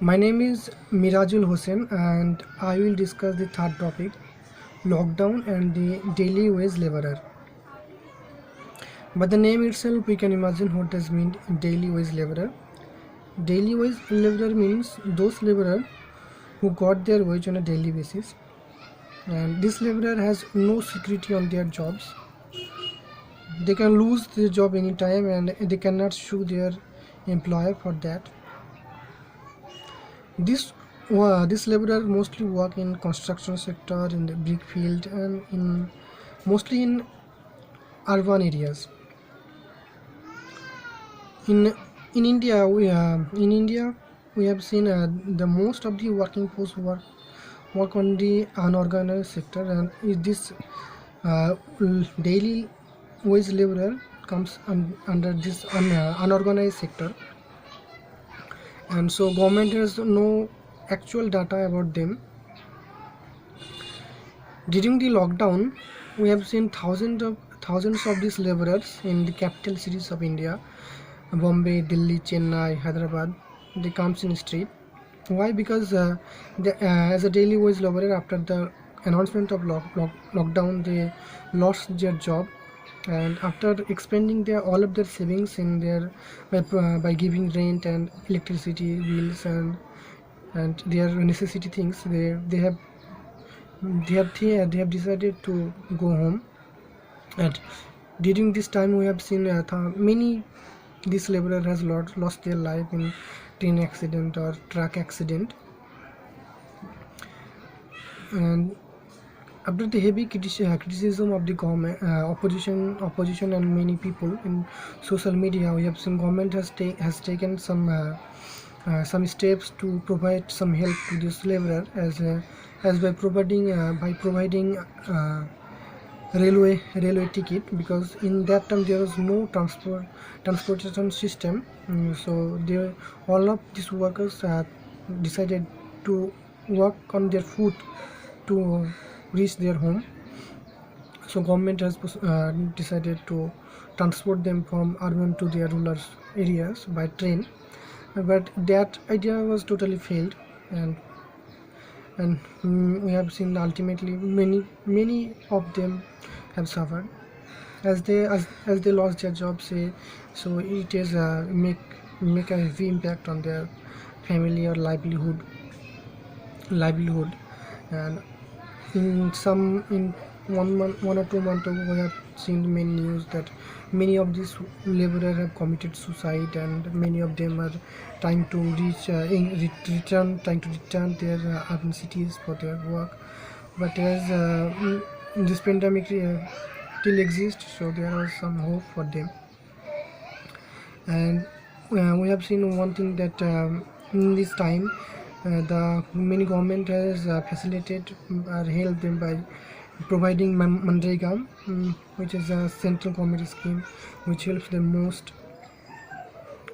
My name is Mirajul Hussain and I will discuss the third topic, lockdown and the daily wage laborer. By the name itself, we can imagine what does mean daily wage laborer. Daily wage laborer means those laborer who got their wage on a daily basis, and this laborer has no security on their jobs. They can lose their job anytime and they cannot sue their employer for that. This laborer mostly work in construction sector, in the brick field, and in mostly in urban areas. In India we have seen the most of the working force work on the unorganized sector, and this daily wage laborer comes under this unorganized sector, and so government has no actual data about them. During the lockdown, we have seen thousands of these laborers in the capital cities of India, Bombay, Delhi, Chennai, Hyderabad. They comes in the street. Why? Because as a daily wage laborer, after the announcement of lockdown, they lost their job, and after expending all of their savings in their by giving rent and electricity bills and their necessity things, they have decided to go home. And during this time we have seen many this laborer has lost their life in train accident or truck accident. And after the heavy criticism of the government, opposition and many people in social media, we have seen government has taken some steps to provide some help to this laborer, as by providing railway ticket, because in that time there was no transportation system. So all of these workers decided to work on their foot to reach their home. So government has decided to transport them from urban to their rural areas by train, but that idea was totally failed. And we have seen ultimately many of them have suffered as they lost their jobs. So it is make a heavy impact on their family or livelihood. And in 1 or 2 months ago, we have seen many news that many of these laborers have committed suicide, and many of them are trying to trying to return their urban cities for their work. But as this pandemic still exists, so there was some hope for them. And we have seen one thing, that in this time the many government has facilitated or helped them by providing Manrega, which is a central government scheme which helps them most.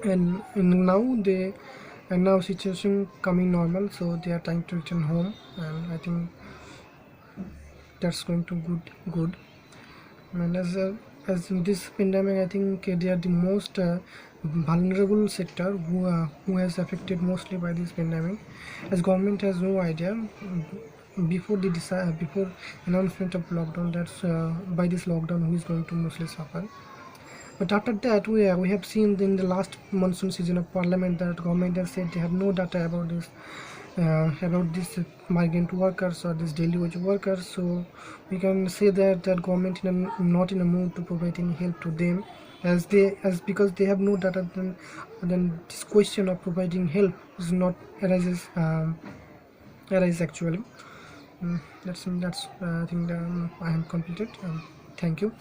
And now situation coming normal, so they are trying to return home, and I think that's going to good. And as in this pandemic, I think they are the most vulnerable sector who has affected mostly by this pandemic, as government has no idea before before announcement of lockdown, that's by this lockdown who is going to mostly suffer. But after that, we have seen in the last monsoon season of Parliament that government has said they have no data about this migrant workers or this daily wage workers. So we can say that government not in a mood to provide any help to them, as because they have no data. Then this question of providing help is not arise actually. That's I think I am completed. Thank you.